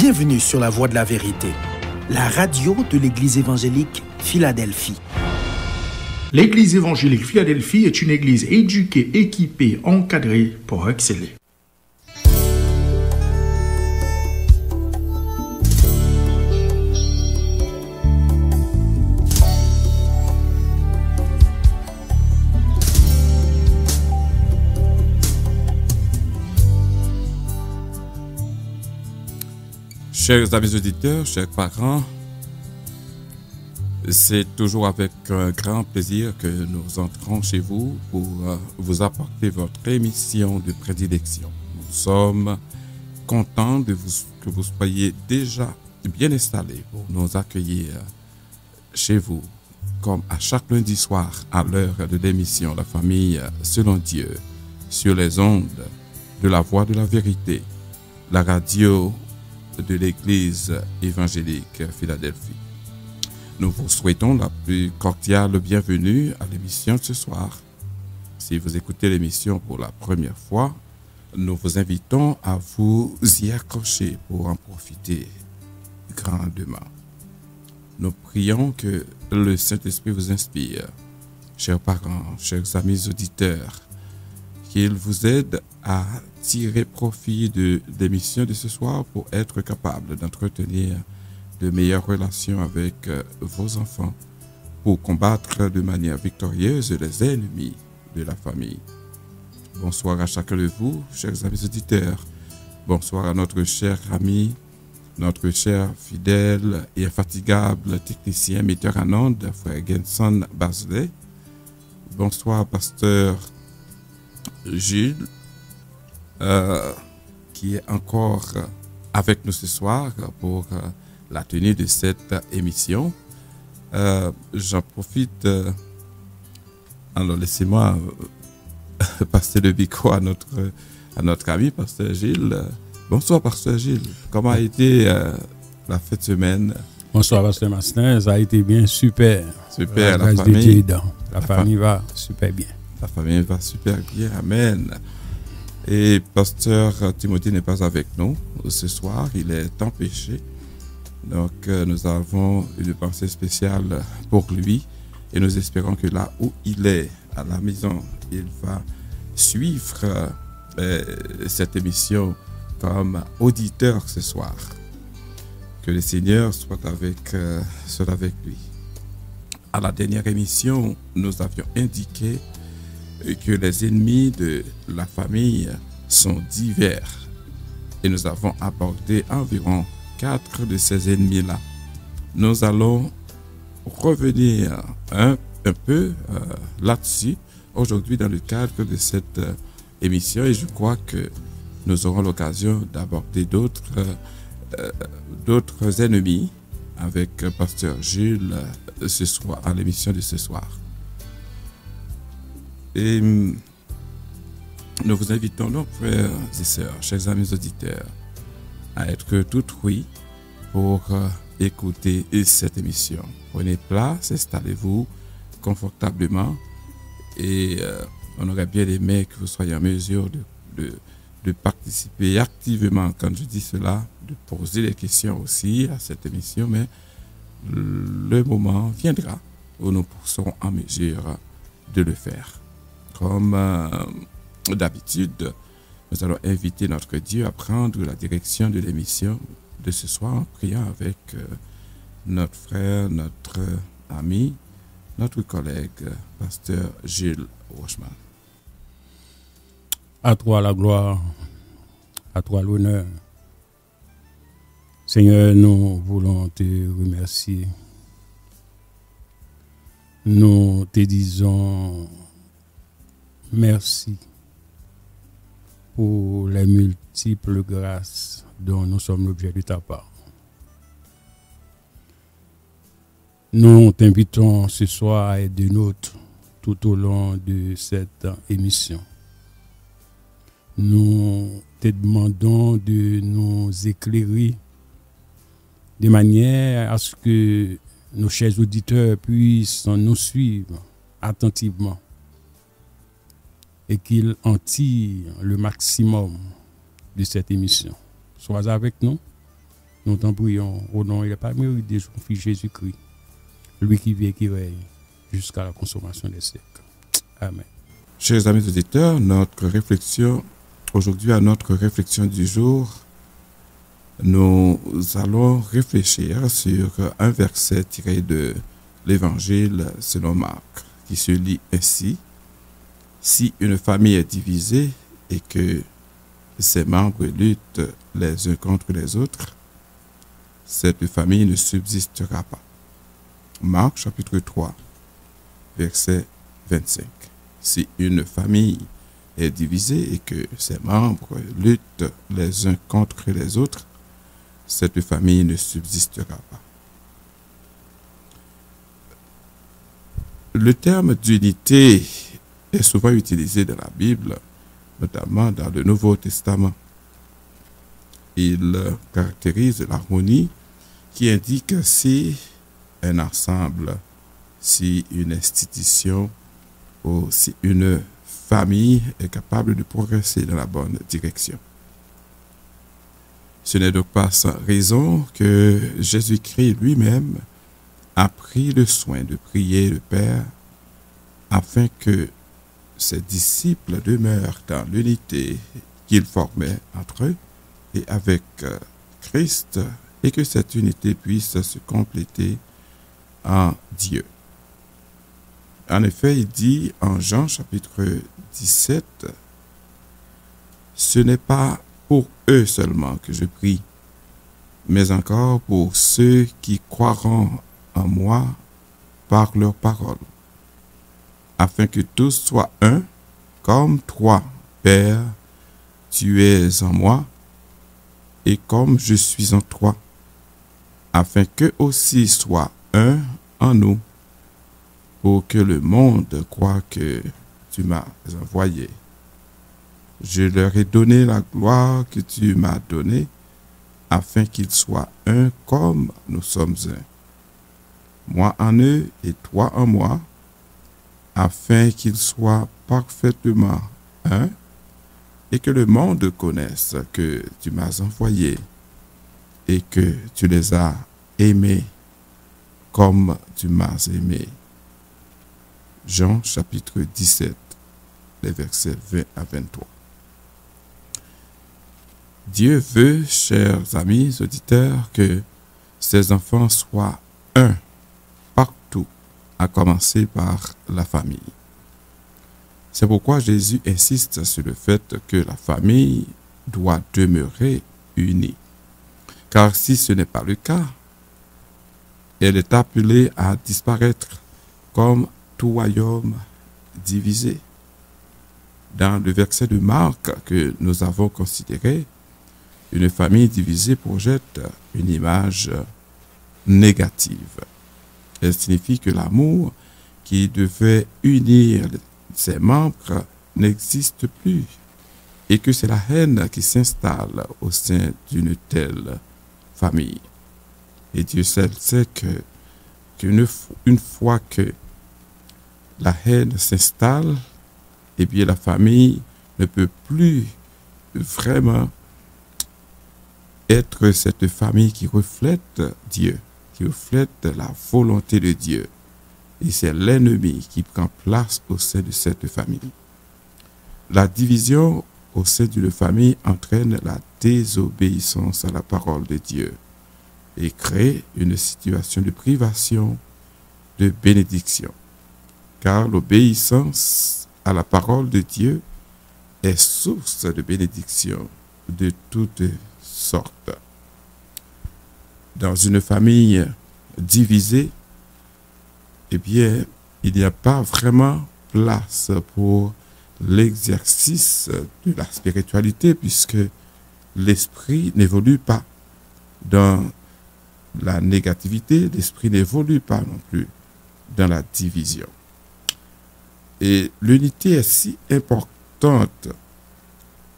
Bienvenue sur la Voix de la Vérité, la radio de l'Église évangélique Philadelphie. L'Église évangélique Philadelphie est une église éduquée, équipée, encadrée pour exceller. Chers amis auditeurs, chers parents, c'est toujours avec un grand plaisir que nous entrons chez vous pour vous apporter votre émission de prédilection. Nous sommes contents que vous soyez déjà bien installés pour nous accueillir chez vous, comme à chaque lundi soir à l'heure de l'émission La Famille selon Dieu, sur les ondes de la Voix de la Vérité, la radio de l'Église évangélique Philadelphie. Nous vous souhaitons la plus cordiale bienvenue à l'émission de ce soir. Si vous écoutez l'émission pour la première fois, nous vous invitons à vous y accrocher pour en profiter grandement. Nous prions que le Saint-Esprit vous inspire, chers parents, chers amis auditeurs, qu'il vous aide à tirer profit de l'émission de ce soir pour être capable d'entretenir de meilleures relations avec vos enfants, pour combattre de manière victorieuse les ennemis de la famille. Bonsoir à chacun de vous, chers amis auditeurs. Bonsoir à notre cher ami, notre cher fidèle et infatigable technicien metteur en ondes, frère Genson Basley. Bonsoir, pasteur Gilles, qui est encore avec nous ce soir pour la tenue de cette émission. J'en profite, alors laissez-moi passer le micro à notre ami, pasteur Gilles. Bonsoir, pasteur Gilles. Comment a été la fête de semaine? Bonsoir, pasteur Mastin. Ça a été bien, super. Super, la famille. La famille va super bien. La famille va super bien, amen. Et pasteur Timothée n'est pas avec nous ce soir, il est empêché. Donc nous avons une pensée spéciale pour lui et nous espérons que là où il est, à la maison, il va suivre cette émission comme auditeur ce soir. Que le Seigneur soit avec lui. À la dernière émission, nous avions indiqué que les ennemis de la famille sont divers et nous avons abordé environ 4 de ces ennemis-là. Nous allons revenir un peu là-dessus aujourd'hui dans le cadre de cette émission et je crois que nous aurons l'occasion d'aborder d'autres ennemis avec pasteur Jules ce soir, à l'émission de ce soir. Et nous vous invitons donc, frères et sœurs, chers amis auditeurs, à être tout oui pour écouter cette émission. Prenez place, installez-vous confortablement et on aurait bien aimé que vous soyez en mesure de participer activement, quand je dis cela, de poser des questions aussi à cette émission, mais le moment viendra où nous serons en mesure de le faire. Comme d'habitude, nous allons inviter notre Dieu à prendre la direction de l'émission de ce soir en priant avec notre frère, notre ami, notre collègue, pasteur Gilles Rochman. À toi la gloire, à toi l'honneur. Seigneur, nous voulons te remercier. Nous te disons merci pour les multiples grâces dont nous sommes l'objet de ta part. Nous t'invitons ce soir à être de nôtres tout au long de cette émission. Nous te demandons de nous éclairer de manière à ce que nos chers auditeurs puissent nous suivre attentivement et qu'ils en tirent le maximum de cette émission. Sois avec nous Nous t'en prions au nom et la parole de son Fils Jésus-Christ, lui qui vit et qui règne jusqu'à la consommation des siècles. Amen. Chers amis auditeurs, notre réflexion du jour, nous allons réfléchir sur un verset tiré de l'Évangile selon Marc, qui se lit ainsi: si une famille est divisée et que ses membres luttent les uns contre les autres, cette famille ne subsistera pas. Marc chapitre 3, verset 25. Si une famille est divisée et que ses membres luttent les uns contre les autres, cette famille ne subsistera pas. Le terme d'unité est souvent utilisé dans la Bible, notamment dans le Nouveau Testament. Il caractérise l'harmonie qui indique si un ensemble, si une institution ou si une famille est capable de progresser dans la bonne direction. Ce n'est donc pas sans raison que Jésus-Christ lui-même a pris le soin de prier le Père afin que ses disciples demeurent dans l'unité qu'ils formaient entre eux et avec Christ, et que cette unité puisse se compléter en Dieu. En effet, il dit en Jean chapitre 17, « Ce n'est pas pour eux seulement que je prie, mais encore pour ceux qui croiront en moi par leur parole, afin que tous soient un, comme toi, Père, tu es en moi, et comme je suis en toi, afin qu'eux aussi soient un en nous, pour que le monde croie que tu m'as envoyé. Je leur ai donné la gloire que tu m'as donnée, afin qu'ils soient un comme nous sommes un. Moi en eux et toi en moi, afin qu'ils soient parfaitement un, et que le monde connaisse que tu m'as envoyé et que tu les as aimés comme tu m'as aimé. Jean chapitre 17, les versets 20 à 23. Dieu veut, chers amis auditeurs, que ses enfants soient un partout, à commencer par la famille. C'est pourquoi Jésus insiste sur le fait que la famille doit demeurer unie. Car si ce n'est pas le cas, elle est appelée à disparaître comme tout royaume divisé. Dans le verset de Marc que nous avons considéré, une famille divisée projette une image négative. Elle signifie que l'amour qui devait unir ses membres n'existe plus et que c'est la haine qui s'installe au sein d'une telle famille. Et Dieu seul sait qu'une fois que la haine s'installe, eh bien la famille ne peut plus vraiment être cette famille qui reflète Dieu, qui reflète la volonté de Dieu. Et c'est l'ennemi qui prend place au sein de cette famille. La division au sein d'une famille entraîne la désobéissance à la parole de Dieu et crée une situation de privation, de bénédiction. Car l'obéissance à la parole de Dieu est source de bénédiction de toutes sortes. Dans une famille divisée, eh bien, il n'y a pas vraiment place pour l'exercice de la spiritualité puisque l'esprit n'évolue pas dans la négativité, l'esprit n'évolue pas non plus dans la division. Et l'unité est si importante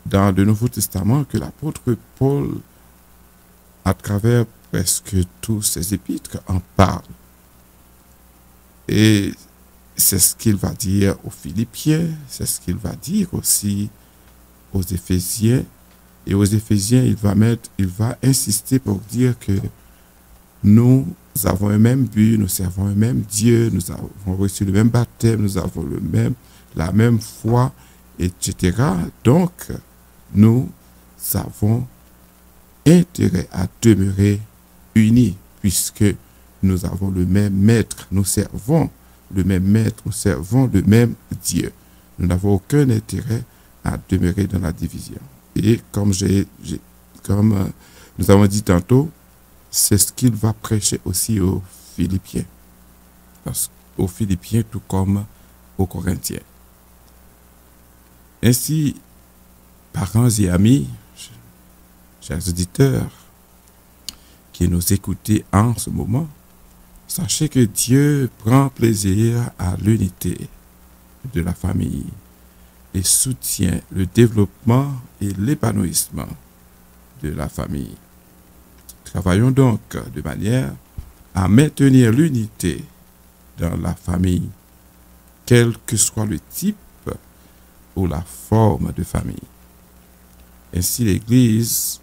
dans le Nouveau Testament que l'apôtre Paul, à travers presque tous ses épîtres, en parle. Et c'est ce qu'il va dire aux Philippiens, c'est ce qu'il va dire aussi aux Éphésiens, Et aux Éphésiens, il va insister pour dire que nous avons un même but, nous servons un même Dieu, nous avons reçu le même baptême, nous avons la même foi, etc. Donc, nous avons intérêt à demeurer unis, puisque nous avons le même maître, nous servons le même maître, nous servons le même Dieu. Nous n'avons aucun intérêt à demeurer dans la division. Et comme nous avons dit tantôt, c'est ce qu'il va prêcher aussi aux Philippiens. Aux Philippiens tout comme aux Corinthiens. Ainsi, parents et amis, chers auditeurs qui nous écoutez en ce moment, sachez que Dieu prend plaisir à l'unité de la famille et soutient le développement et l'épanouissement de la famille. Travaillons donc de manière à maintenir l'unité dans la famille, quel que soit le type ou la forme de famille. Ainsi, l'Église,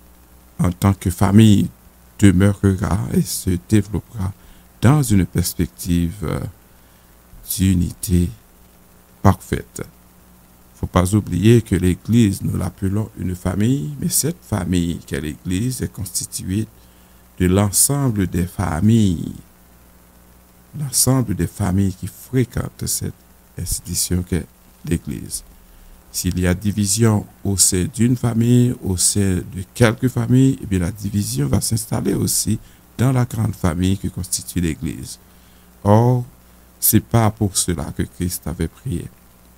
en tant que famille, demeurera et se développera dans une perspective d'unité parfaite. Il ne faut pas oublier que l'Église, nous l'appelons une famille, mais cette famille qu'est l'Église est constituée de l'ensemble des familles qui fréquentent cette institution qu'est l'Église. S'il y a division au sein d'une famille, au sein de quelques familles, eh bien la division va s'installer aussi dans la grande famille que constitue l'Église. Or, c'est pas pour cela que Christ avait prié.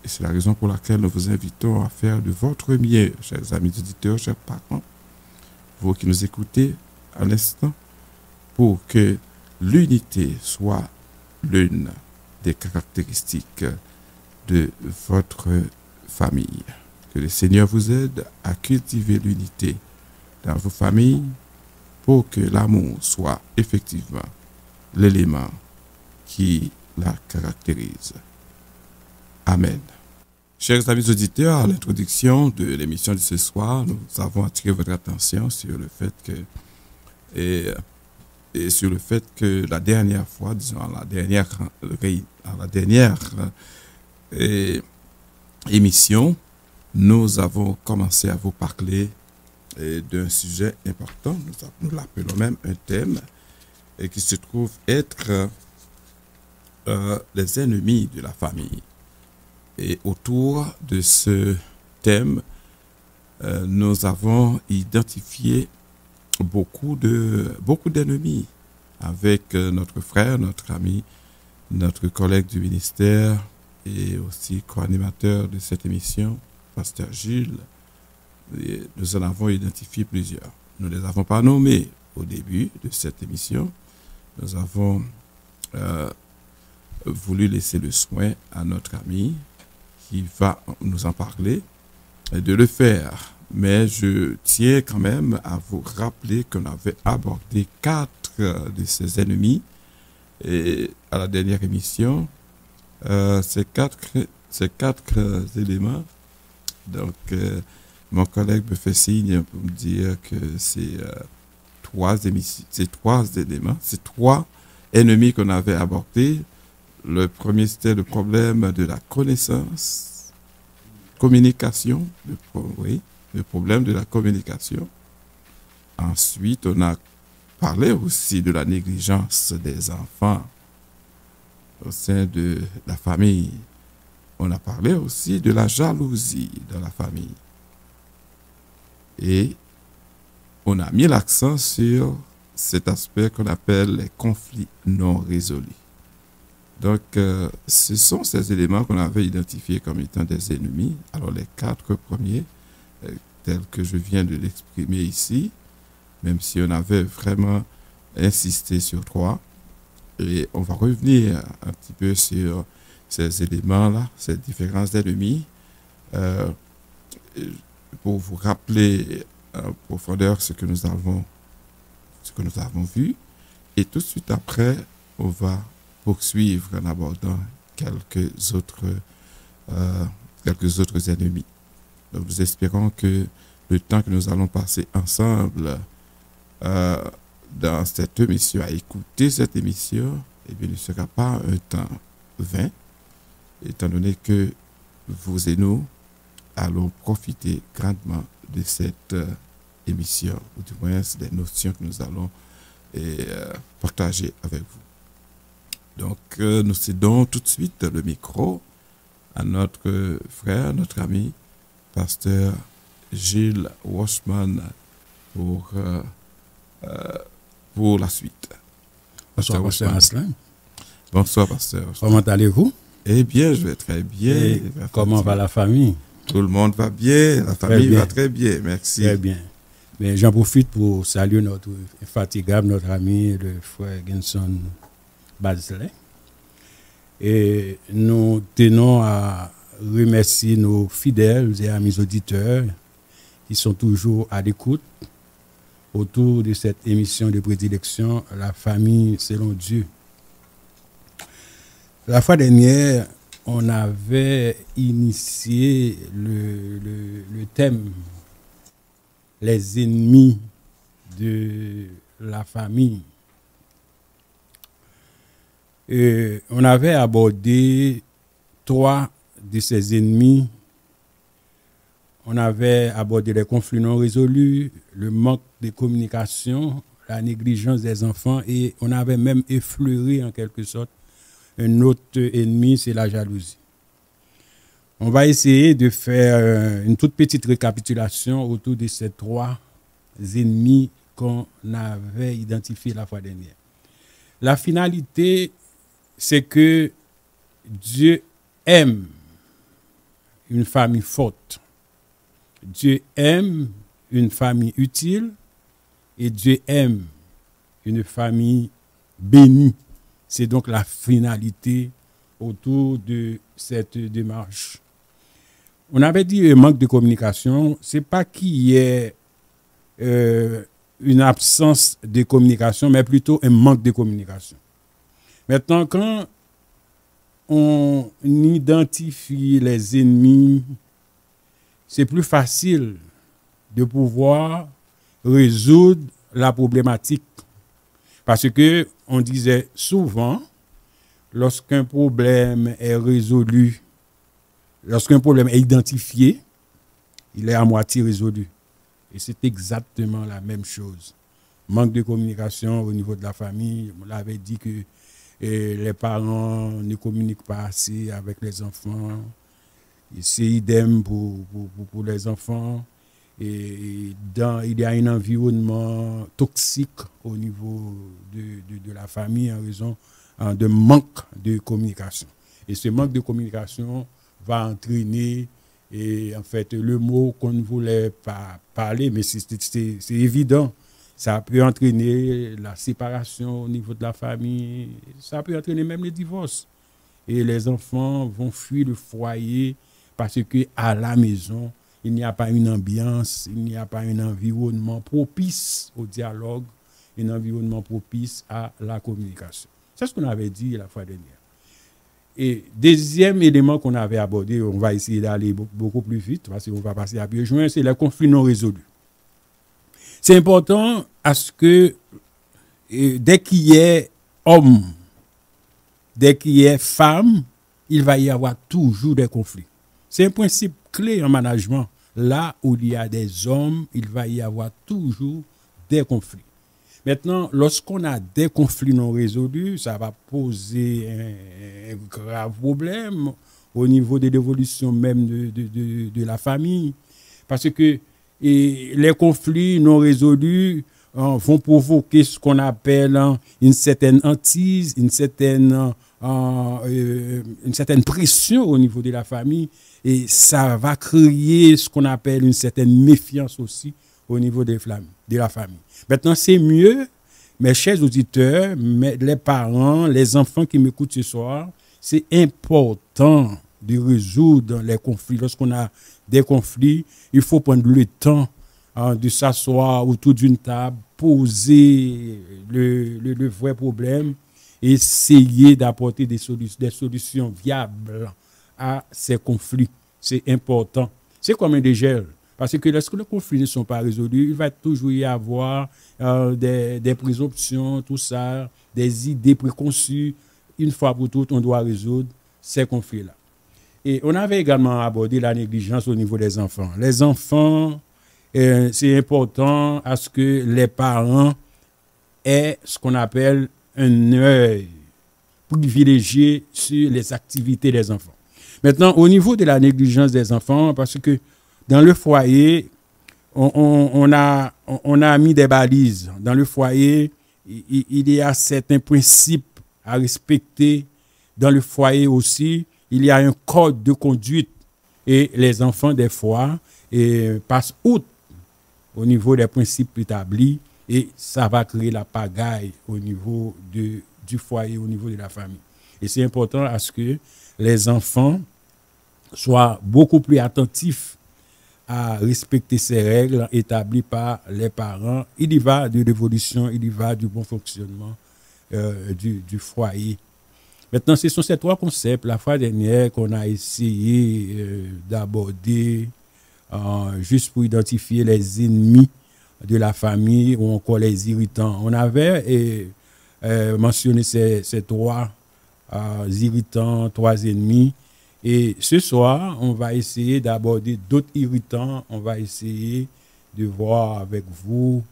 Et c'est la raison pour laquelle nous vous invitons à faire de votre mieux, chers amis auditeurs, chers parents, vous qui nous écoutez à l'instant, pour que l'unité soit l'une des caractéristiques de votre famille. Que le Seigneur vous aide à cultiver l'unité dans vos familles pour que l'amour soit effectivement l'élément qui la caractérise. Amen. Chers amis auditeurs, à l'introduction de l'émission de ce soir, nous avons attiré votre attention sur le fait que la dernière fois, disons à la dernière émission, nous avons commencé à vous parler d'un sujet important, nous l'appelons même un thème, et qui se trouve être les ennemis de la famille. Et autour de ce thème, nous avons identifié beaucoup d'ennemis avec notre frère, notre ami, notre collègue du ministère et aussi co-animateur de cette émission, Pasteur Gilles. Et nous en avons identifié plusieurs. Nous ne les avons pas nommés au début de cette émission. Nous avons voulu laisser le soin à notre ami qui va nous en parler, de le faire. Mais je tiens quand même à vous rappeler qu'on avait abordé 4 de ces ennemis et à la dernière émission. Ces quatre éléments, donc mon collègue me fait signe pour me dire que c'est 3 éléments, c'est 3 ennemis qu'on avait abordés. Le premier, c'était le problème de la connaissance, communication, le problème de la communication. Ensuite, on a parlé aussi de la négligence des enfants au sein de la famille. On a parlé aussi de la jalousie dans la famille. Et on a mis l'accent sur cet aspect qu'on appelle les conflits non résolus. Donc, ce sont ces éléments qu'on avait identifiés comme étant des ennemis. Alors, les 4 premiers, tels que je viens de l'exprimer ici, même si on avait vraiment insisté sur 3, et on va revenir un petit peu sur ces éléments-là, ces différents ennemis, pour vous rappeler en profondeur ce que nous avons vu. Et tout de suite après, on va poursuivre en abordant quelques autres ennemis. Donc, nous espérons que le temps que nous allons passer ensemble dans cette émission, à écouter cette émission, eh bien, ne sera pas un temps vain, étant donné que vous et nous allons profiter grandement de cette émission, ou du moins des notions que nous allons partager avec vous. Donc, nous cédons tout de suite le micro à notre frère, notre ami, pasteur Gilles Washman, pour la suite. Bonsoir, pasteur Aslan. Bonsoir, pasteur. Comment allez-vous? Eh bien, je vais très bien. Et comment va la famille? Tout le monde va bien, la famille va très bien, merci. Très bien. Mais j'en profite pour saluer notre infatigable, notre ami, le frère Ginson Basley. Et nous tenons à remercier nos fidèles et amis auditeurs qui sont toujours à l'écoute autour de cette émission de prédilection, La famille selon Dieu. La fois dernière, on avait initié le thème les ennemis de la famille. Et on avait abordé 3 de ces ennemis. On avait abordé les conflits non résolus, le manque de communication, la négligence des enfants, et on avait même effleuré en quelque sorte un autre ennemi, c'est la jalousie. On va essayer de faire une toute petite récapitulation autour de ces 3 ennemis qu'on avait identifiés la fois dernière. La finalité, c'est que Dieu aime une famille forte. Dieu aime une famille utile et Dieu aime une famille bénie. C'est donc la finalité autour de cette démarche. On avait dit un manque de communication, c'est pas qu'il y ait une absence de communication, mais plutôt un manque de communication. Maintenant, quand on identifie les ennemis, c'est plus facile de pouvoir résoudre la problématique. Parce que on disait souvent, lorsqu'un problème est résolu, lorsqu'un problème est identifié, il est à moitié résolu. Et c'est exactement la même chose. Manque de communication au niveau de la famille. On l'avait dit que les parents ne communiquent pas assez avec les enfants. Et c'est idem pour les enfants. Et il y a un environnement toxique au niveau de la famille en raison de manque de communication. Et ce manque de communication va entraîner, et en fait, le mot qu'on ne voulait pas parler, mais c'est évident, ça peut entraîner la séparation au niveau de la famille, ça peut entraîner même le divorce. Et les enfants vont fuir le foyer parce qu'à la maison, il n'y a pas une ambiance, il n'y a pas un environnement propice au dialogue, un environnement propice à la communication. C'est ce qu'on avait dit la fois dernière. Et deuxième élément qu'on avait abordé, on va essayer d'aller beaucoup plus vite, parce qu'on va passer à pied joint, c'est les conflits non résolus. C'est important à ce que dès qu'il y ait homme, dès qu'il y ait femme, il va y avoir toujours des conflits. C'est un principe clé en management. Là où il y a des hommes, il va y avoir toujours des conflits. Maintenant, lorsqu'on a des conflits non résolus, ça va poser un grave problème au niveau de l'évolution même de la famille. Parce que les conflits non résolus vont provoquer ce qu'on appelle une certaine hantise, une certaine pression au niveau de la famille. Et ça va créer ce qu'on appelle une certaine méfiance aussi au niveau de la famille. Maintenant, c'est mieux, mes chers auditeurs, les parents, les enfants qui m'écoutent ce soir, c'est important de résoudre les conflits. Lorsqu'on a des conflits, il faut prendre le temps de s'asseoir autour d'une table, poser le vrai problème, essayer d'apporter des solutions viables à ces conflits. C'est important. C'est comme un dégel. Parce que lorsque les conflits ne sont pas résolus, il va toujours y avoir des présomptions, tout ça, des idées préconçues. Une fois pour toutes, on doit résoudre ces conflits-là. Et on avait également abordé la négligence au niveau des enfants. Les enfants, c'est important à ce que les parents aient ce qu'on appelle un œil privilégié sur les activités des enfants. Maintenant, au niveau de la négligence des enfants, parce que dans le foyer, on a mis des balises. Dans le foyer, il y a certains principes à respecter. Dans le foyer aussi, il y a un code de conduite. Et les enfants, des fois, passent outre au niveau des principes établis et ça va créer la pagaille au niveau du foyer, au niveau de la famille. Et c'est important à ce que les enfants soient beaucoup plus attentifs à respecter ces règles établies par les parents. Il y va de l'évolution, il y va du bon fonctionnement du foyer. Maintenant, ce sont ces trois concepts, la fois dernière, qu'on a essayé d'aborder juste pour identifier les ennemis de la famille ou encore les irritants. On avait mentionné ces trois irritants, trois ennemis. Et ce soir, on va essayer d'aborder d'autres irritants. On va essayer de voir avec vous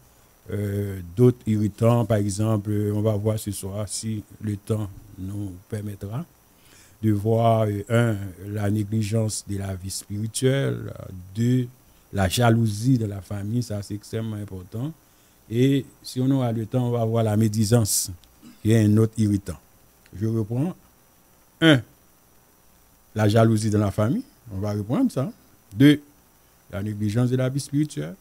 d'autres irritants. Par exemple, on va voir ce soir, si le temps nous permettra, de voir, la négligence de la vie spirituelle, 2, la jalousie de la famille, ça c'est extrêmement important. Et si on aura le temps, on va voir la médisance, qui est un autre irritant. Je reprends. 1, la jalousie de la famille, on va reprendre ça. 2, la négligence de la vie spirituelle.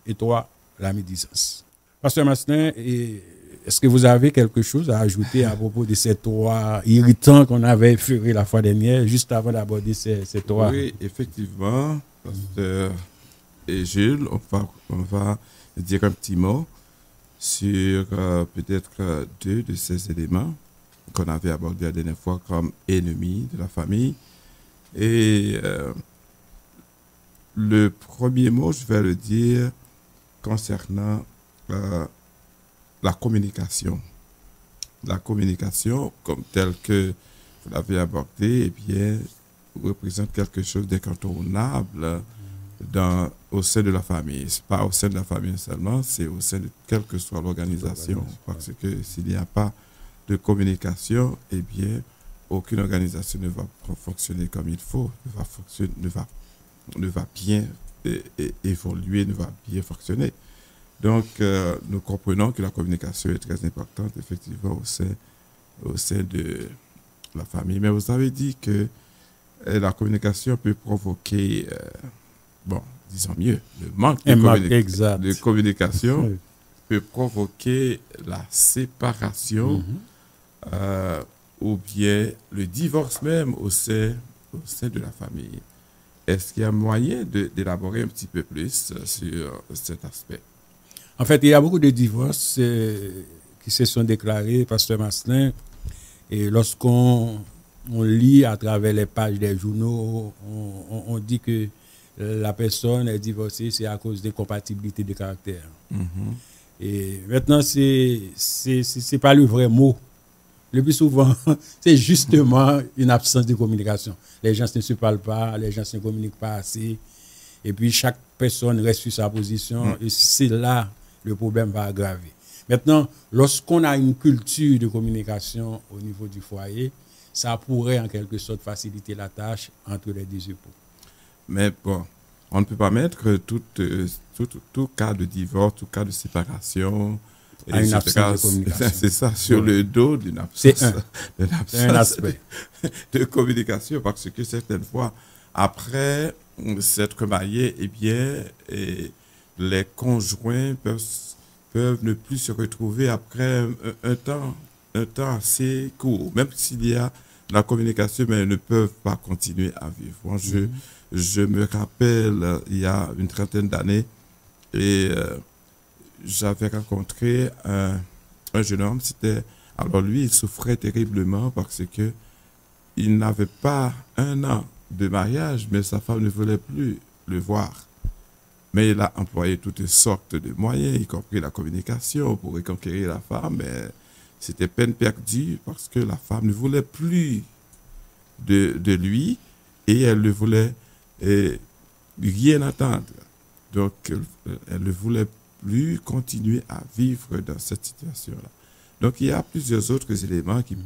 Et 3, la médisance. Pasteur Masselin, est-ce que vous avez quelque chose à ajouter à propos de ces trois irritants qu'on avait effleurés la fois dernière, juste avant d'aborder ces trois? Oui, effectivement, Pasteur et Jules, on va dire un petit mot sur peut-être 2 de ces éléments qu'on avait abordés la dernière fois comme ennemis de la famille. Et le premier mot, je vais le dire concernant la communication. La communication, comme telle que vous l'avez abordée, eh bien, représente quelque chose d'incontournable au sein de la famille. Ce n'est pas au sein de la famille seulement, c'est au sein de quelle que soit l'organisation. Parce que s'il n'y a pas de communication, eh bien, aucune organisation ne va fonctionner comme il faut, ne va bien évoluer, ne va bien fonctionner. Donc, nous comprenons que la communication est très importante, effectivement, au sein de la famille. Mais vous avez dit que la communication peut provoquer, disons mieux, le manque de communication peut provoquer la séparation ou bien le divorce même au sein de la famille. Est-ce qu'il y a moyen d'élaborer un petit peu plus sur cet aspect? En fait, il y a beaucoup de divorces qui se sont déclarés, Pasteur Masselin, et lorsqu'on lit à travers les pages des journaux, on dit que la personne est divorcée, c'est à cause d'incompatibilité de caractère. Et maintenant, c'est pas le vrai mot. Le plus souvent, c'est justement une absence de communication. Les gens ne se parlent pas, les gens ne communiquent pas assez. Et puis, chaque personne reste sur sa position. Et c'est là le problème va aggraver. Maintenant, lorsqu'on a une culture de communication au niveau du foyer, ça pourrait en quelque sorte faciliter la tâche entre les deux époux. Mais bon, on ne peut pas mettre tout cas de divorce, tout cas de séparation, à une absence de communication. C'est ça, sur le dos d'une absence, un aspect de communication, parce que certaines fois, après s'être marié, eh bien, les conjoints peuvent ne plus se retrouver après un temps assez court, même s'il y a la communication, mais ils ne peuvent pas continuer à vivre. Moi, je me rappelle, il y a une trentaine d'années, et j'avais rencontré un jeune homme. Alors lui, il souffrait terriblement parce que il n'avait pas 1 an de mariage, mais sa femme ne voulait plus le voir. Mais il a employé toutes sortes de moyens, y compris la communication, pour reconquérir la femme. Mais c'était peine perdue parce que la femme ne voulait plus de lui et elle ne voulait rien attendre. Donc, elle ne voulait plus continuer à vivre dans cette situation-là. Donc, il y a plusieurs autres éléments qui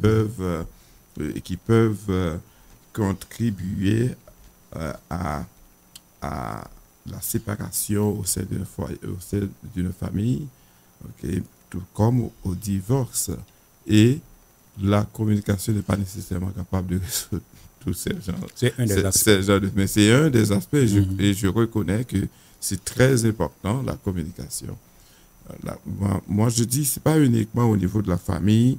peuvent contribuer à la séparation au sein d'un foyer, au sein d'une famille, okay, tout comme au divorce. Et la communication n'est pas nécessairement capable de résoudre tous ces genres. C'est un des aspects. Mais c'est un des aspects, et je reconnais que c'est très important, la communication. Moi, je dis, c'est pas uniquement au niveau de la famille.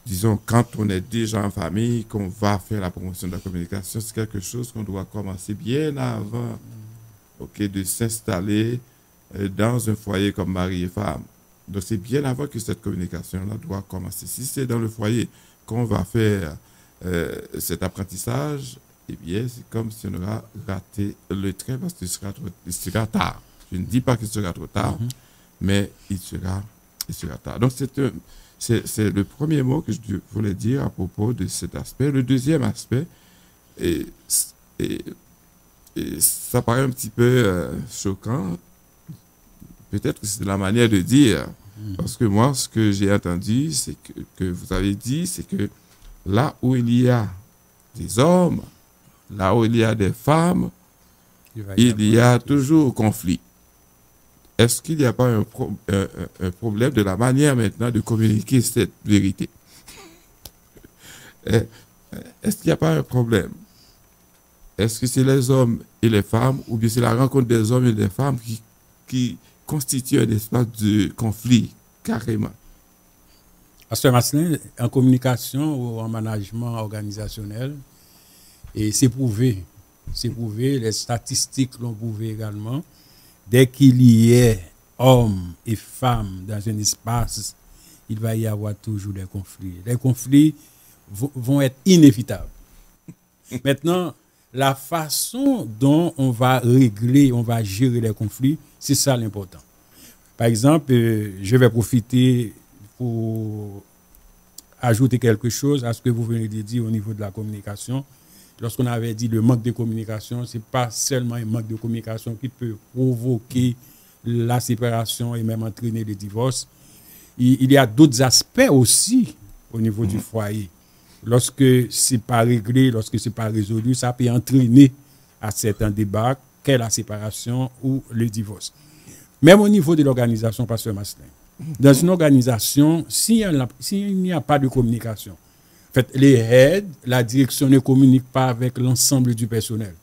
Disons, quand on est déjà en famille, qu'on va faire la promotion de la communication, c'est quelque chose qu'on doit commencer bien avant, de s'installer dans un foyer comme mari et femme. Donc, c'est bien avant que cette communication-là doit commencer. Si c'est dans le foyer qu'on va faire cet apprentissage, eh bien, c'est comme si on aura raté le train parce qu'il sera tard. Je ne dis pas qu'il sera trop tard, mais il sera tard. Donc, c'est le premier mot que je voulais dire à propos de cet aspect. Le deuxième aspect, et ça paraît un petit peu choquant, peut-être que c'est la manière de dire, parce que moi, ce que j'ai entendu, c'est que vous avez dit, c'est que là où il y a des hommes, là où il y a des femmes, il y a toujours conflit. Est-ce qu'il n'y a pas un problème de la manière maintenant de communiquer cette vérité? Est-ce qu'il n'y a pas un problème? Est-ce que c'est les hommes et les femmes, ou bien c'est la rencontre des hommes et des femmes qui constitue un espace de conflit, carrément? Pasteur Marcelin, en communication ou en management organisationnel, et c'est prouvé, les statistiques l'ont prouvé également. Dès qu'il y ait hommes et femmes dans un espace, il va y avoir toujours des conflits. Les conflits vont être inévitables. Maintenant, la façon dont on va régler, on va gérer les conflits, c'est ça l'important. Par exemple, je vais profiter pour ajouter quelque chose à ce que vous venez de dire au niveau de la communication. Lorsqu'on avait dit le manque de communication, ce n'est pas seulement un manque de communication qui peut provoquer la séparation et même entraîner le divorce. Il y a d'autres aspects aussi au niveau du foyer. Lorsque ce n'est pas réglé, lorsque ce n'est pas résolu, ça peut entraîner à certains débats, qu'est la séparation ou le divorce. Même au niveau de l'organisation, Pasteur Marcelin. Dans une organisation, s'il n'y a pas de communication, en fait, les heads, la direction ne communique pas avec l'ensemble du personnel.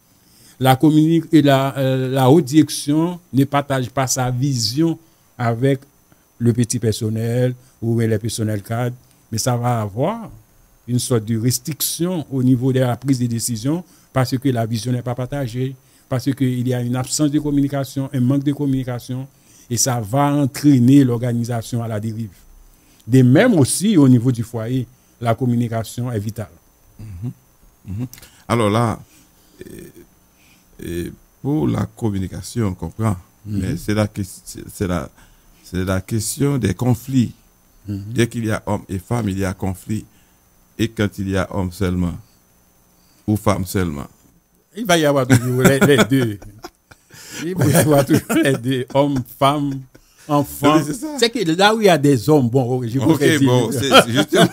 La haute direction ne partage pas sa vision avec le petit personnel ou les personnels cadres, mais ça va avoir une sorte de restriction au niveau de la prise de décision parce que la vision n'est pas partagée, parce qu'il y a une absence de communication, un manque de communication, et ça va entraîner l'organisation à la dérive. De même aussi au niveau du foyer, la communication est vitale. Alors là, pour la communication, on comprend, mais c'est la question des conflits. Dès qu'il y a hommes et femmes, il y a conflit. Et quand il y a hommes seulement, ou femmes seulement? Il va y avoir toujours les deux. Il va y avoir toujours les deux, hommes, femmes, enfants. C'est que là où il y a des hommes, bon, je pourrais dire. Bon, c'est justement.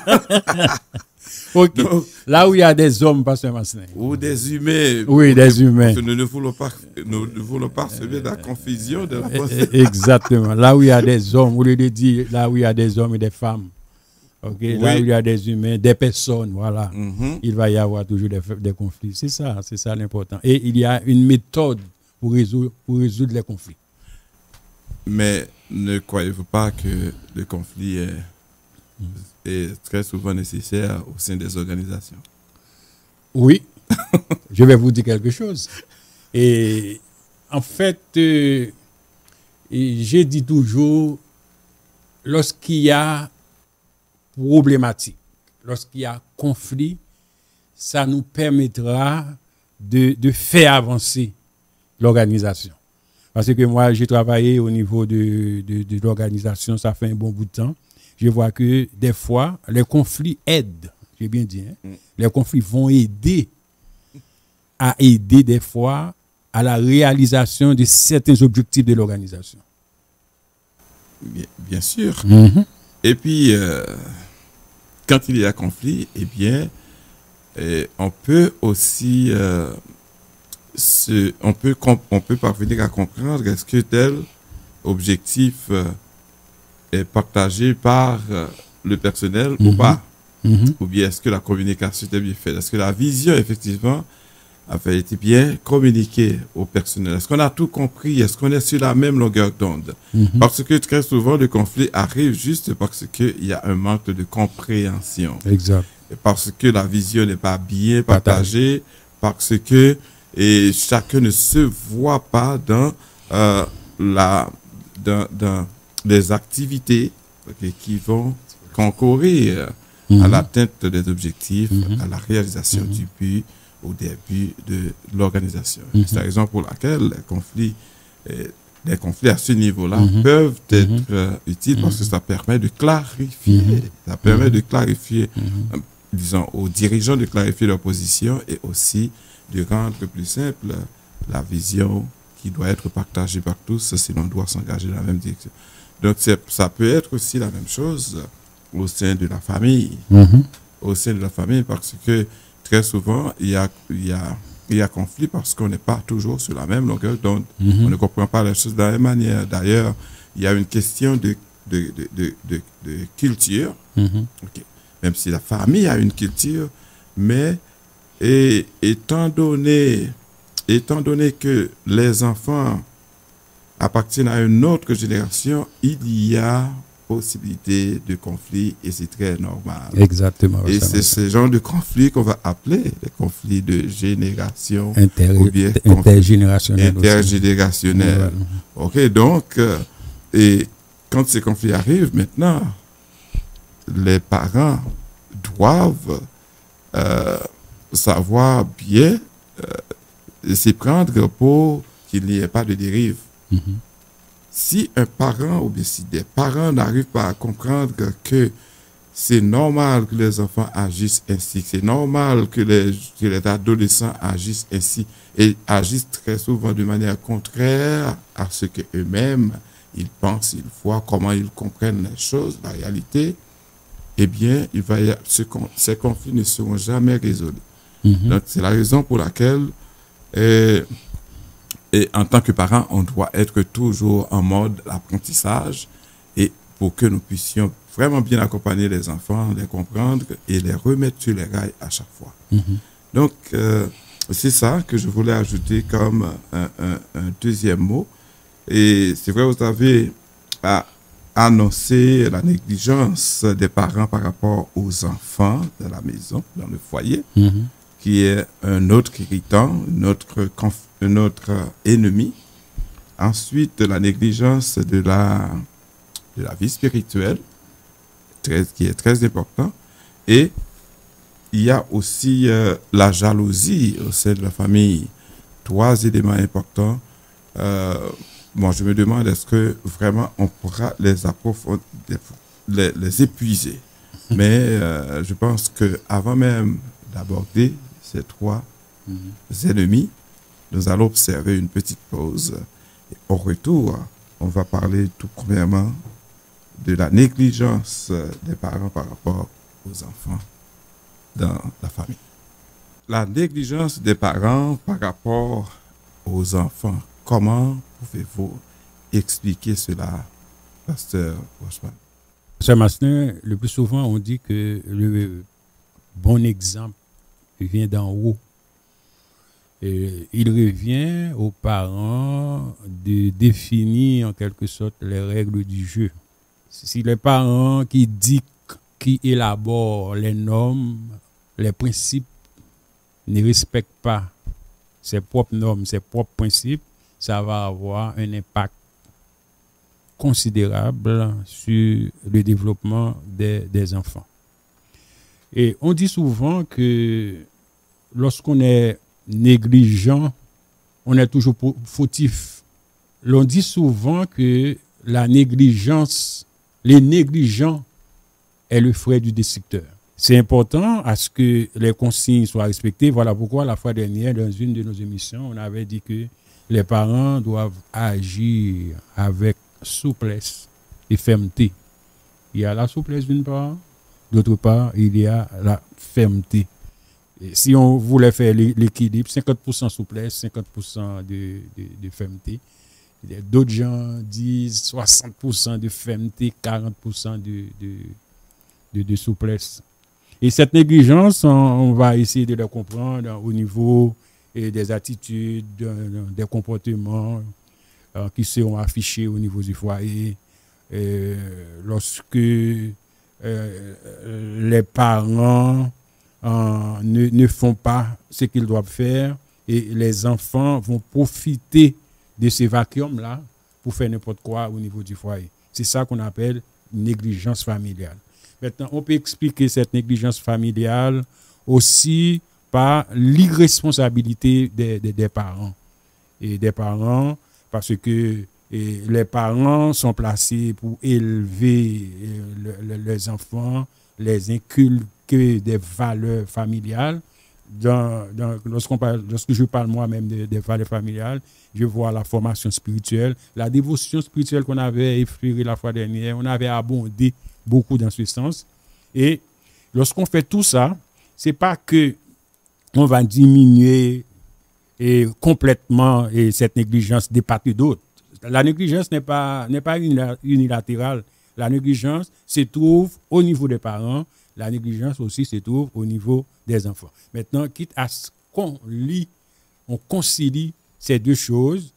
Ok. Donc, là où il y a des hommes, Pasteur Marcelin. Ou des humains. Oui, des humains. Nous ne voulons pas semer la confusion de la pensée. Exactement. Là où il y a des hommes, au lieu de dire là où il y a des hommes et des femmes. Ok. Oui. Là où il y a des humains, des personnes, voilà. Il va y avoir toujours des conflits. C'est ça l'important. Et il y a une méthode pour résoudre les conflits. Mais ne croyez-vous pas que le conflit est très souvent nécessaire au sein des organisations? Oui, je vais vous dire quelque chose. Et en fait, j'ai dit toujours, lorsqu'il y a problématique, lorsqu'il y a conflit, ça nous permettra de faire avancer l'organisation. Parce que moi, j'ai travaillé au niveau de l'organisation, ça fait un bon bout de temps. Je vois que des fois, les conflits aident, j'ai bien dit, hein? Les conflits vont aider des fois à la réalisation de certains objectifs de l'organisation. Bien sûr. Et puis, quand il y a conflit, eh bien, on peut aussi on peut parvenir à comprendre est-ce que tel objectif est partagé par le personnel ou pas, ou bien est-ce que la communication était bien faite, est-ce que la vision effectivement avait été bien communiquée au personnel, est-ce qu'on a tout compris, est-ce qu'on est sur la même longueur d'onde, parce que très souvent le conflit arrive juste parce qu'il y a un manque de compréhension, exact, et parce que la vision n'est pas bien partagée, parce que et chacun ne se voit pas dans dans les activités qui vont concourir à l'atteinte des objectifs, à la réalisation du but au début de l'organisation. C'est la raison pour laquelle les conflits à ce niveau-là peuvent être utiles parce que ça permet de clarifier, disons, aux dirigeants de clarifier leur position et aussi de rendre plus simple la vision qui doit être partagée par tous si l'on doit s'engager dans la même direction. Donc, ça peut être aussi la même chose au sein de la famille. Au sein de la famille, parce que très souvent, il y a conflit parce qu'on n'est pas toujours sur la même longueur d'onde. On ne comprend pas les choses de la même manière. D'ailleurs, il y a une question de culture. Okay. Même si la famille a une culture, mais et étant donné que les enfants appartiennent à une autre génération, il y a possibilité de conflit et c'est très normal. Exactement. Et c'est ce genre de conflit qu'on va appeler les conflits de génération ou bien intergénérationnel. Intergénérationnel. Ok, donc et quand ces conflits arrivent maintenant, les parents doivent savoir bien s'y prendre pour qu'il n'y ait pas de dérive. Si un parent ou bien si des parents n'arrivent pas à comprendre que c'est normal que les enfants agissent ainsi, c'est normal que les adolescents agissent ainsi et agissent très souvent de manière contraire à ce qu'eux-mêmes ils pensent, ils voient, comment ils comprennent les choses, la réalité, eh bien, ces conflits ne seront jamais résolus. Donc, c'est la raison pour laquelle, et en tant que parents, on doit être toujours en mode apprentissage et pour que nous puissions vraiment bien accompagner les enfants, les comprendre et les remettre sur les rails à chaque fois. Donc, c'est ça que je voulais ajouter comme un deuxième mot. Et c'est vrai, vous avez annoncé la négligence des parents par rapport aux enfants de la maison, dans le foyer, qui est un autre irritant, un autre ennemi. Ensuite, la négligence de la vie spirituelle, qui est très important. Et il y a aussi la jalousie au sein de la famille. 3 éléments importants. Moi, je me demande, est-ce que vraiment on pourra les approfondir, les épuiser. Mais je pense qu'avant même d'aborder ces 3 ennemis, nous allons observer une petite pause. Et au retour, on va parler tout premièrement de la négligence des parents par rapport aux enfants dans la famille. La négligence des parents par rapport aux enfants. Comment pouvez-vous expliquer cela, Pasteur Washman? Pasteur Masselin, le plus souvent, on dit que le bon exemple vient d'en haut. Et il revient aux parents de définir en quelque sorte les règles du jeu. Si les parents qui dictent, qui élaborent les normes, les principes, ne respectent pas ses propres normes, ses propres principes, ça va avoir un impact considérable sur le développement des enfants. Et on dit souvent que lorsqu'on est négligent, on est toujours fautif. l'on dit souvent que la négligence, les négligents est le frère du destructeur. C'est important à ce que les consignes soient respectées. Voilà pourquoi la fois dernière, dans une de nos émissions, on avait dit que les parents doivent agir avec souplesse et fermeté. Il y a la souplesse d'une part, d'autre part, il y a la fermeté. Et si on voulait faire l'équilibre, 50% souplesse, 50% de fermeté. D'autres gens disent 60% de fermeté, 40% de souplesse. Et cette négligence, on va essayer de la comprendre au niveau des attitudes, des comportements qui seront affichés au niveau du foyer. Lorsque les parents ne font pas ce qu'ils doivent faire et les enfants vont profiter de ces vacuums-là pour faire n'importe quoi au niveau du foyer. C'est ça qu'on appelle négligence familiale. Maintenant, on peut expliquer cette négligence familiale aussi par l'irresponsabilité des parents. Et des parents, parce que les parents sont placés pour élever les enfants, les inculquer des valeurs familiales. Lorsque je parle moi-même des valeurs familiales, je vois la formation spirituelle, la dévotion spirituelle qu'on avait effleurée la fois dernière, on avait abondé beaucoup dans ce sens. Et lorsqu'on fait tout ça, c'est pas que on va diminuer complètement cette négligence des parts d'autres. La négligence n'est pas unilatérale. La négligence se trouve au niveau des parents. La négligence aussi se trouve au niveau des enfants. Maintenant, quitte à ce qu'on lit, on concilie ces deux choses,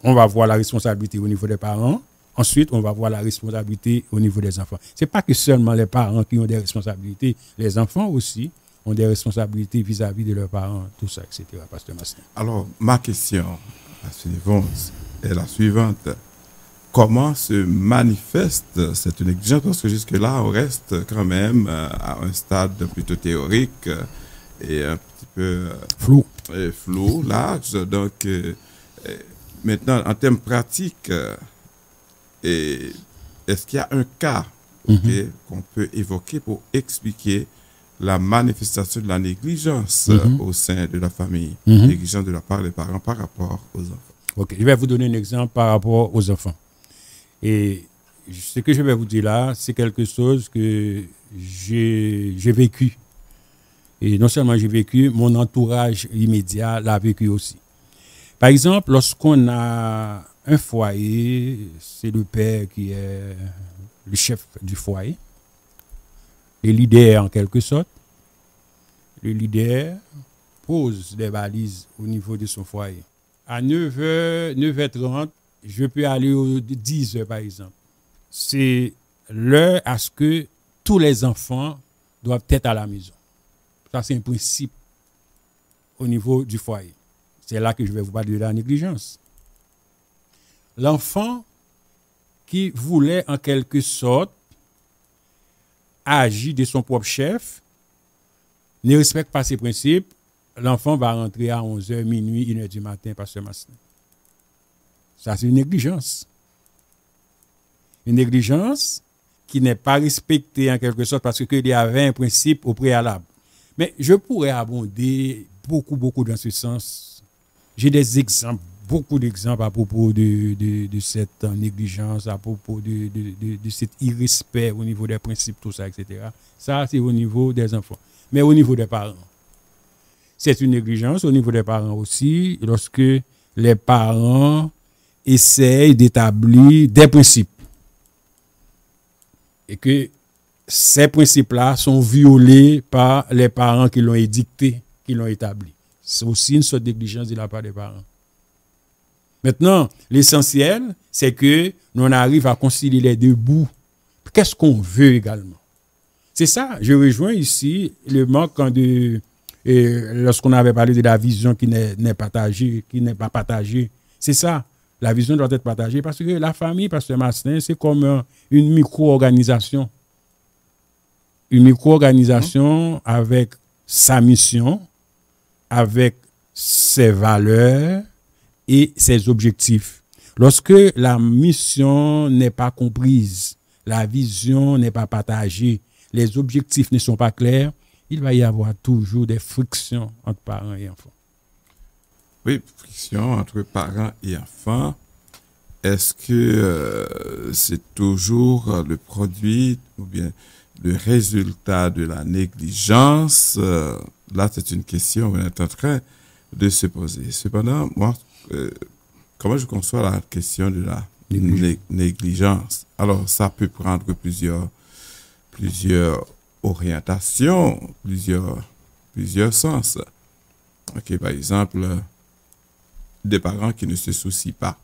on va voir la responsabilité au niveau des parents. Ensuite, on va voir la responsabilité au niveau des enfants. Ce n'est pas que seulement les parents qui ont des responsabilités, les enfants aussi ont des responsabilités vis-à-vis de leurs parents, tout ça, etc. Pasteur Massin. Alors, ma question à ce niveau est la suivante. Comment se manifeste cette négligence? Parce que jusque-là, on reste quand même à un stade plutôt théorique et un petit peu flou, large. Donc, maintenant, en termes pratiques, est-ce qu'il y a un cas qu'on peut évoquer pour expliquer la manifestation de la négligence au sein de la famille, négligence de la part des parents par rapport aux enfants? Ok, je vais vous donner un exemple par rapport aux enfants. Et ce que je vais vous dire là, c'est quelque chose que j'ai vécu. Et non seulement j'ai vécu, mon entourage immédiat l'a vécu aussi. Par exemple, lorsqu'on a un foyer, c'est le père qui est le chef du foyer, le leader en quelque sorte. Le leader pose des balises au niveau de son foyer. À 9h, 9h30, je peux aller aux 10h par exemple. C'est l'heure à ce que tous les enfants doivent être à la maison. Ça, c'est un principe au niveau du foyer. C'est là que je vais vous parler de la négligence. L'enfant qui voulait en quelque sorte agir de son propre chef ne respecte pas ces principes. L'enfant va rentrer à 11h, minuit, 1h du matin, pasteur Massin. Ça, c'est une négligence. Une négligence qui n'est pas respectée en quelque sorte parce qu'il y avait un principe au préalable. Mais je pourrais abonder beaucoup dans ce sens. J'ai des exemples, beaucoup d'exemples à propos de cette négligence, à propos de cet irrespect au niveau des principes, tout ça, etc. Ça, c'est au niveau des enfants. Mais au niveau des parents, c'est une négligence au niveau des parents aussi, lorsque les parents essayent d'établir des principes et que ces principes-là sont violés par les parents qui l'ont édicté, qui l'ont établi. C'est aussi une sorte de négligence de la part des parents. Maintenant, l'essentiel, c'est que l'on arrive à concilier les deux bouts. Qu'est-ce qu'on veut également? C'est ça, je rejoins ici le manque lorsqu'on avait parlé de la vision qui n'est pas partagée. C'est ça, la vision doit être partagée parce que la famille, pasteur Massin, c'est comme une micro-organisation. Une micro-organisation avec sa mission, avec ses valeurs et ses objectifs. Lorsque la mission n'est pas comprise, la vision n'est pas partagée, les objectifs ne sont pas clairs, il va y avoir toujours des frictions entre parents et enfants. Oui, friction entre parents et enfants. Est-ce que c'est toujours le produit ou bien le résultat de la négligence? Là, c'est une question qu'on est en train de se poser. Cependant, moi, comment je conçois la question de la négligence? Alors, ça peut prendre plusieurs orientations, plusieurs sens. Ok, par exemple, des parents qui ne se soucient pas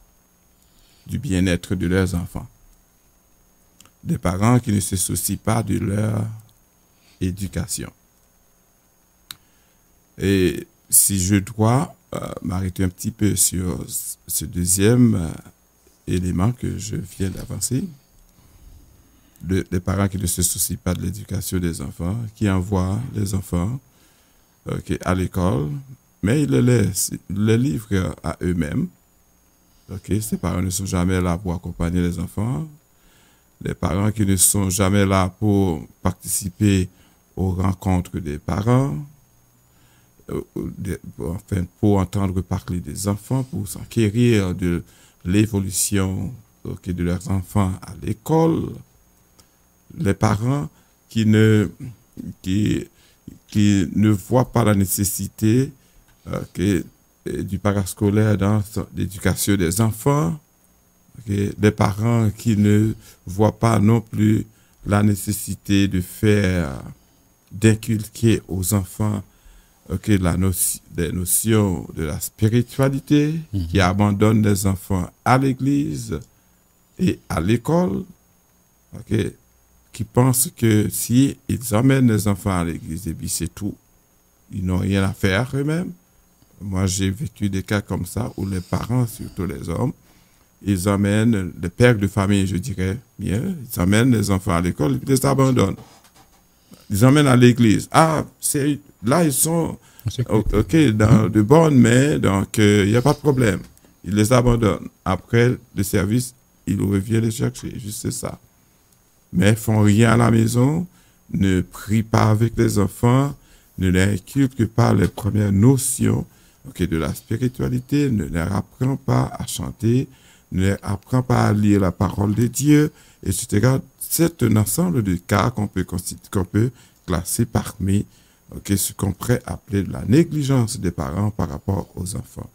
du bien-être de leurs enfants. Des parents qui ne se soucient pas de leur éducation. Et si je dois m'arrêter un petit peu sur ce deuxième élément que je viens d'avancer, des parents qui ne se soucient pas de l'éducation des enfants, qui envoient les enfants à l'école, mais ils les livrent à eux-mêmes. Ces parents ne sont jamais là pour accompagner les enfants. Les parents qui ne sont jamais là pour participer aux rencontres des parents, pour entendre parler des enfants, pour s'enquérir de l'évolution de leurs enfants à l'école. Les parents qui ne voient pas la nécessité du parascolaire dans l'éducation des enfants, des parents qui ne voient pas non plus la nécessité d'inculquer aux enfants des notions de la spiritualité, qui abandonnent les enfants à l'église et à l'école, qui pensent que si ils emmènent les enfants à l'église, et puis c'est tout, ils n'ont rien à faire eux-mêmes. Moi, j'ai vécu des cas comme ça où les parents, surtout les hommes, ils emmènent, les pères de famille, je dirais bien, ils emmènent les enfants à l'école et puis ils les abandonnent. Ils emmènent à l'église. Ah, là, ils sont dans de bonnes mains, donc il n'y a pas de problème. Ils les abandonnent. Après le service, ils reviennent les chercher, juste ça. Mais ils font rien à la maison, ne prient pas avec les enfants, ne leur inculquent pas les premières notions de la spiritualité, ne leur apprend pas à chanter, ne leur apprend pas à lire la parole de Dieu, etc. C'est un ensemble de cas qu'on peut classer parmi ce qu'on pourrait appeler de la négligence des parents par rapport aux enfants.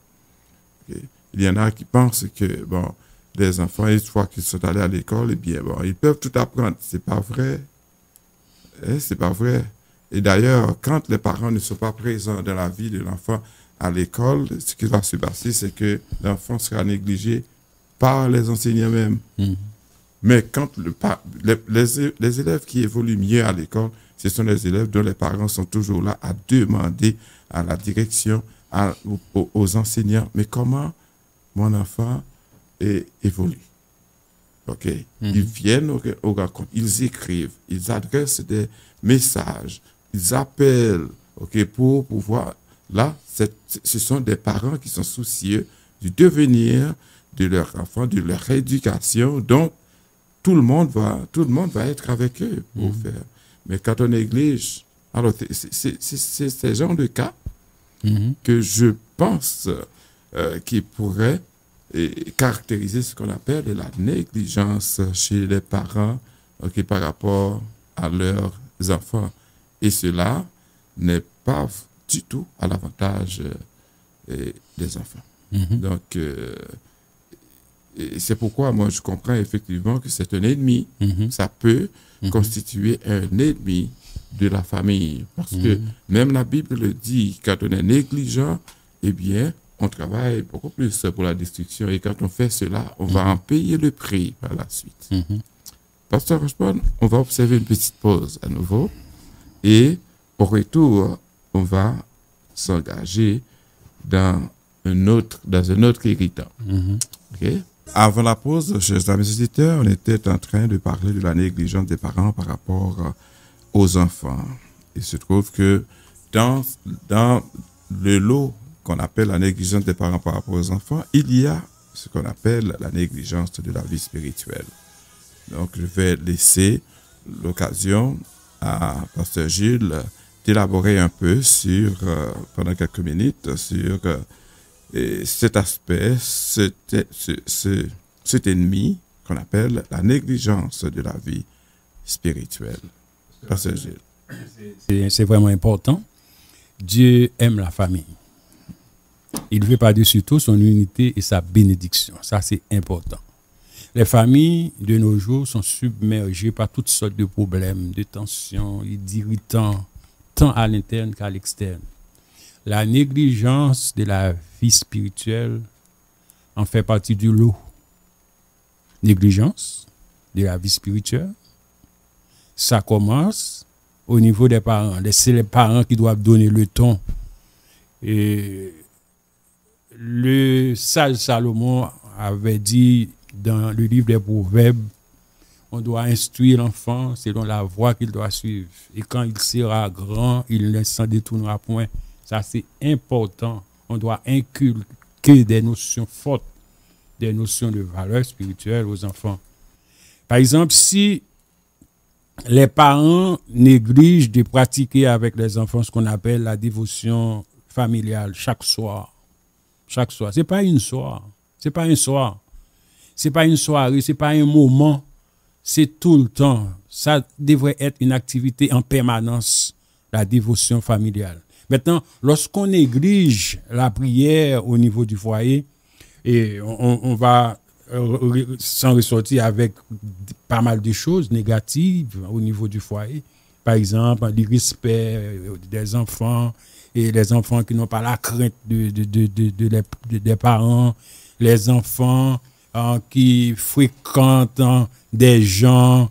Il y en a qui pensent que, les enfants, une fois qu'ils sont allés à l'école, ils peuvent tout apprendre. C'est pas vrai. C'est pas vrai. Et d'ailleurs, quand les parents ne sont pas présents dans la vie de l'enfant à l'école, ce qui va se passer, c'est que l'enfant sera négligé par les enseignants même. Mais quand les élèves qui évoluent mieux à l'école, ce sont les élèves dont les parents sont toujours là à demander à la direction, aux enseignants, mais comment mon enfant évolue. Ils viennent aux rencontres, ils écrivent, ils adressent des messages, ils appellent, pour pouvoir. Là, ce sont des parents qui sont soucieux du devenir de leur enfant, de leur éducation. Donc, tout le monde va être avec eux pour faire. Mais quand on néglige, alors c'est ce genre de cas que je pense qui pourrait caractériser ce qu'on appelle la négligence chez les parents par rapport à leurs enfants. Et cela n'est pas du tout à l'avantage des enfants. Donc, c'est pourquoi moi je comprends effectivement que c'est un ennemi. Ça peut constituer un ennemi de la famille. Parce que même la Bible le dit, quand on est négligent, on travaille beaucoup plus pour la destruction. Et quand on fait cela, on va en payer le prix par la suite. Pasteur Rochebonne, on va observer une petite pause à nouveau. Et au retour, on va s'engager dans un autre irritant. Avant la pause, chers amis auditeurs, on était en train de parler de la négligence des parents par rapport aux enfants. Il se trouve que dans le lot qu'on appelle la négligence des parents par rapport aux enfants, il y a ce qu'on appelle la négligence de la vie spirituelle. Donc, je vais laisser l'occasion à Pasteur Gilles d'élaborer un peu sur, pendant quelques minutes, sur cet aspect, cet ennemi qu'on appelle la négligence de la vie spirituelle. Pasteur Gilles. C'est vraiment important. Dieu aime la famille. Il veut par-dessus tout son unité et sa bénédiction. Ça, c'est important. Les familles de nos jours sont submergées par toutes sortes de problèmes, de tensions, d'irritants, tant à l'interne qu'à l'externe. La négligence de la vie spirituelle en fait partie du lot. Négligence de la vie spirituelle, ça commence au niveau des parents. C'est les parents qui doivent donner le ton. Et le sage Salomon avait dit dans le livre des Proverbes, on doit instruire l'enfant selon la voie qu'il doit suivre. Et quand il sera grand, il ne s'en détournera point. Ça, c'est important. On doit inculquer des notions fortes, des notions de valeur spirituelle aux enfants. Par exemple, si les parents négligent de pratiquer avec les enfants ce qu'on appelle la dévotion familiale chaque soir. Chaque soir. C'est pas une soirée. C'est pas un soir. C'est pas une soirée. C'est pas un moment. C'est tout le temps. Ça devrait être une activité en permanence, la dévotion familiale. Maintenant, lorsqu'on néglige la prière au niveau du foyer, et on va s'en ressortir avec pas mal de choses négatives au niveau du foyer. Par exemple, l'irrespect des enfants et les enfants qui n'ont pas la crainte des parents, les enfants qui fréquentent des gens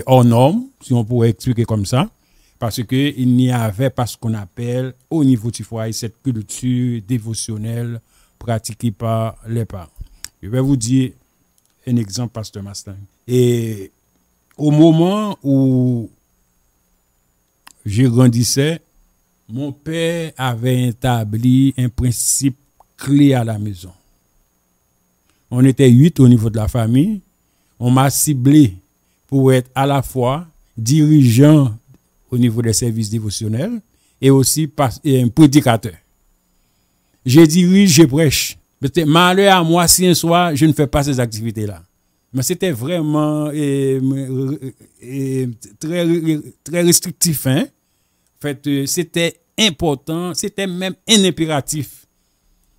hors normes, si on pourrait expliquer comme ça, parce qu'il n'y avait pas ce qu'on appelle au niveau du foyer cette culture dévotionnelle pratiquée par les parents. Je vais vous dire un exemple, Pasteur Mustang. Et au moment où je grandissais, mon père avait établi un principe clé à la maison. On était 8 au niveau de la famille. On m'a ciblé pour être à la fois dirigeant au niveau des services dévotionnels et aussi un prédicateur. Je dirige, je prêche. Malheur à moi si un soir je ne fais pas ces activités-là. Mais c'était vraiment très restrictif. Hein? En fait, c'était important, c'était même un impératif.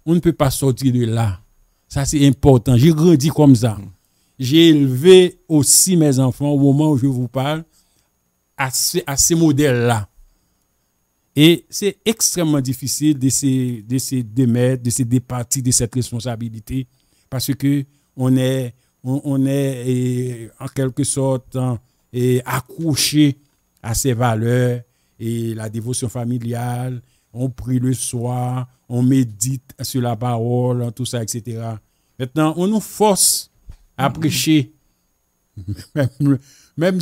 On ne peut pas sortir de là. Ça, c'est important. J'ai grandi comme ça. J'ai élevé aussi mes enfants au moment où je vous parle à ces modèles-là. Et c'est extrêmement difficile de se démettre, de se départir de cette responsabilité parce que on est en quelque sorte accroché à ces valeurs et la dévotion familiale. On prie le soir, on médite sur la parole, tout ça, etc. Maintenant, on nous force à prêcher. Même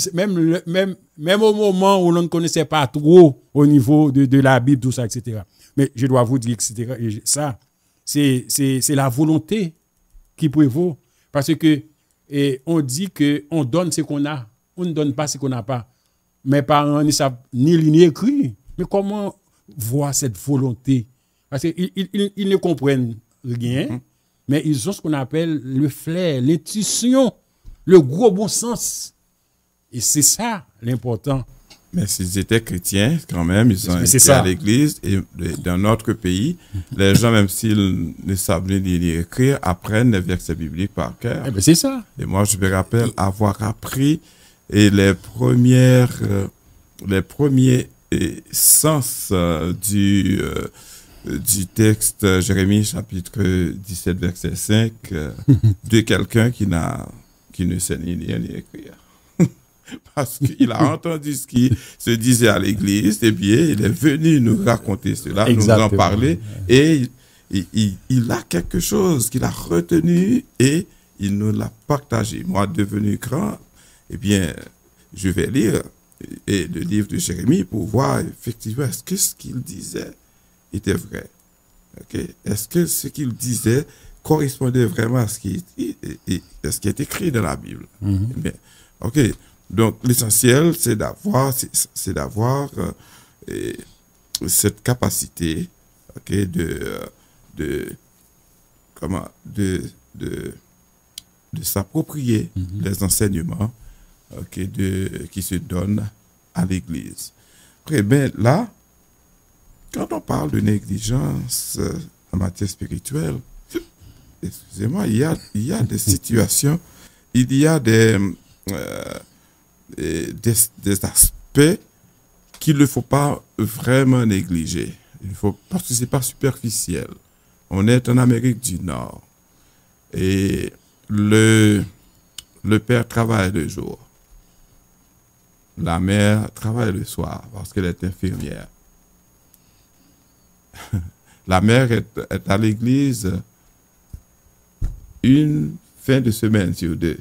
au moment où l'on ne connaissait pas trop au niveau de la Bible, tout ça, etc. Mais je dois vous dire, etc. Et ça, c'est la volonté qui prévaut. Parce que on dit qu'on donne ce qu'on a. On ne donne pas ce qu'on n'a pas. Mes parents ne savent ni lire ni écrire. Mais comment voir cette volonté? Parce qu'ils ne comprennent rien, mais ils ont ce qu'on appelle le flair, l'intuition, le gros bon sens. Et c'est ça l'important. Mais s'ils étaient chrétiens, quand même, ils ont été à l'église. Et dans notre pays, les gens, même s'ils ne savent ni lire ni écrire, apprennent les versets bibliques par cœur. C'est ça. Et moi, je me rappelle avoir appris les premiers sens du texte Jérémie chapitre 17 verset 5 de quelqu'un qui ne sait ni lire ni écrire. Parce qu'il a entendu ce qui se disait à l'église, et bien il est venu nous raconter cela, Exactement. Nous en parler, et il a quelque chose qu'il a retenu et il nous l'a partagé. Moi, devenu grand, eh bien, je vais lire le livre de Jérémie pour voir effectivement est-ce que ce qu'il disait était vrai. Okay? Est-ce que ce qu'il disait correspondait vraiment à ce qui est écrit dans la Bible. Mais, ok, donc l'essentiel, c'est d'avoir cette capacité, ok, de s'approprier les enseignements, ok, qui se donnent à l'Église. Après, ben là, quand on parle de négligence en matière spirituelle, excusez-moi, il y a des situations, il y a des aspects qu'il ne faut pas vraiment négliger. Parce que ce n'est pas superficiel. On est en Amérique du Nord et le père travaille le jour. La mère travaille le soir parce qu'elle est infirmière. La mère est à l'église une fin de semaine sur 2.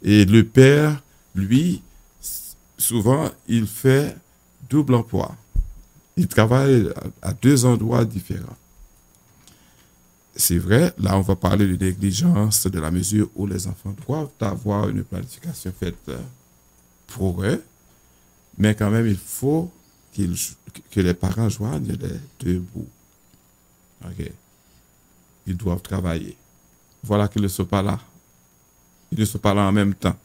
Et le père, lui, souvent, il fait double emploi. Il travaille à 2 endroits différents. C'est vrai, là, on va parler de négligence de la mesure où les enfants doivent avoir une planification faite pour eux, mais quand même, il faut que les parents joignent les 2 bouts. Okay. Ils doivent travailler. Voilà qu'ils ne sont pas là. Ils ne sont pas là en même temps.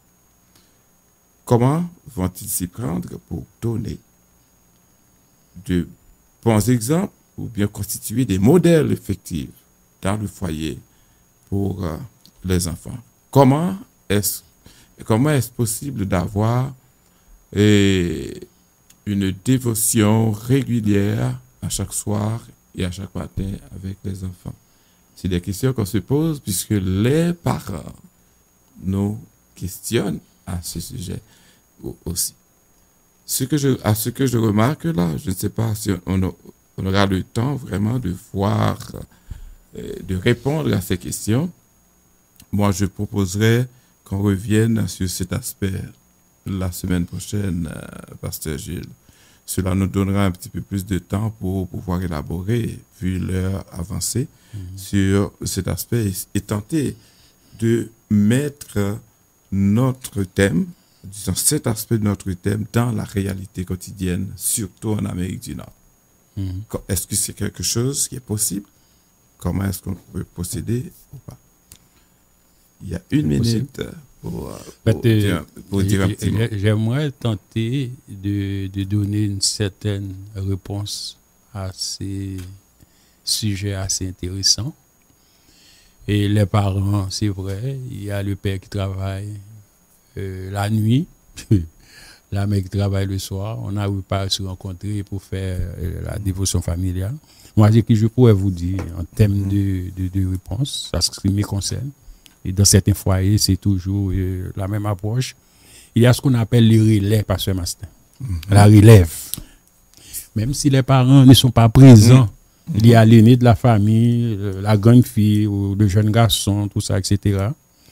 Comment vont-ils s'y prendre pour donner de bons exemples ou bien constituer des modèles effectifs dans le foyer pour les enfants? Comment est-ce possible d'avoir une dévotion régulière à chaque soir et à chaque matin avec les enfants? C'est des questions qu'on se pose puisque les parents nous questionnent à ce sujet aussi. Ce que je remarque là, je ne sais pas si on aura le temps vraiment de voir, de répondre à ces questions. Moi, je proposerais qu'on revienne sur cet aspect la semaine prochaine, Pasteur Gilles. Cela nous donnera un petit peu plus de temps pour pouvoir élaborer, vu l'heure avancée, sur cet aspect et tenter de mettre notre thème, disons cet aspect de notre thème, dans la réalité quotidienne, surtout en Amérique du Nord. Est-ce que c'est quelque chose qui est possible? Comment est-ce qu'on peut procéder ou pas? Il y a 1 minute pour dire un petit mot. J'aimerais tenter de donner une certaine réponse à ces sujets assez intéressants. Et les parents, c'est vrai, il y a le père qui travaille la nuit, la mère qui travaille le soir. On n'arrive pas à se rencontrer pour faire la dévotion familiale. Moi, ce que je pourrais vous dire en termes de réponse, ça ce qui me concerne. Et dans certains foyers, c'est toujours la même approche. Il y a ce qu'on appelle le relais, Pasteur Mastin. La relève. Même si les parents ne sont pas présents, il y a l'aîné de la famille, la grande fille ou le jeune garçon, tout ça, etc.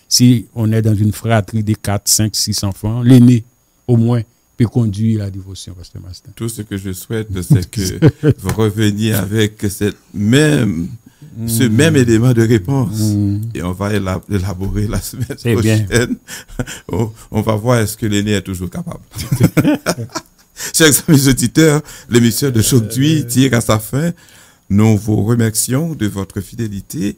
Si on est dans une fratrie de 4, 5, 6 enfants, l'aîné, au moins, peut conduire la dévotion, Pasteur Mastin. Tout ce que je souhaite, c'est que vous reveniez avec ce même élément de réponse. Et on va élaborer la semaine prochaine. On va voir est-ce que l'aîné est toujours capable. Chers amis auditeurs, l'émission d'aujourd'hui tire à sa fin. Nous vous remercions de votre fidélité.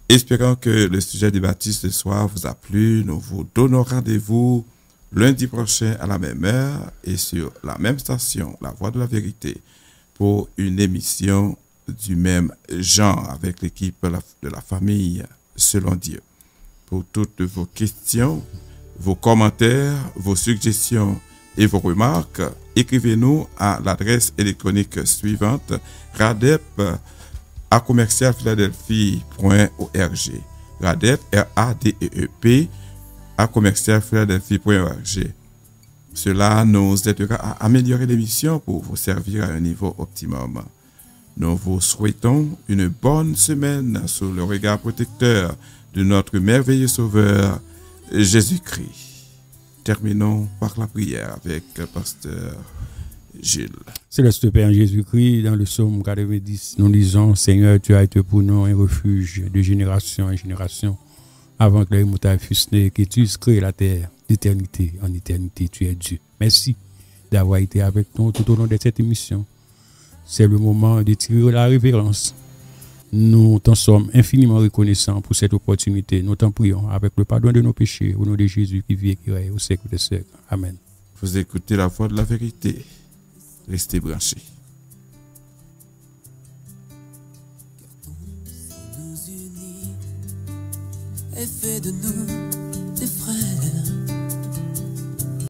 Espérons que le sujet débattu ce soir vous a plu. Nous vous donnons rendez-vous lundi prochain à la même heure et sur la même station, La Voix de la Vérité, pour une émission du même genre avec l'équipe de la famille selon Dieu. Pour toutes vos questions, vos commentaires, vos suggestions et vos remarques, écrivez-nous à l'adresse électronique suivante: radep@commercialphiladelphie.org. Radep, RADEEP, @commercialphiladelphie.org. Cela nous aidera à améliorer l'émission pour vous servir à un niveau optimum. Nous vous souhaitons une bonne semaine sous le regard protecteur de notre merveilleux Sauveur, Jésus-Christ. Terminons par la prière avec Pasteur Gilles. Céleste Père Jésus-Christ, dans le psaume 90, nous lisons: Seigneur, tu as été pour nous un refuge de génération en génération. Avant que les moutons fussent nés, que tu crées la terre d'éternité en éternité, tu es Dieu. Merci d'avoir été avec nous tout au long de cette émission. C'est le moment de tirer la révérence. Nous t'en sommes infiniment reconnaissants pour cette opportunité. Nous t'en prions avec le pardon de nos péchés, au nom de Jésus qui vit et qui règne au siècle des siècles. Amen. Vous écoutez la voix de la vérité. Restez branchés. Nous unit et fait de nous des frères.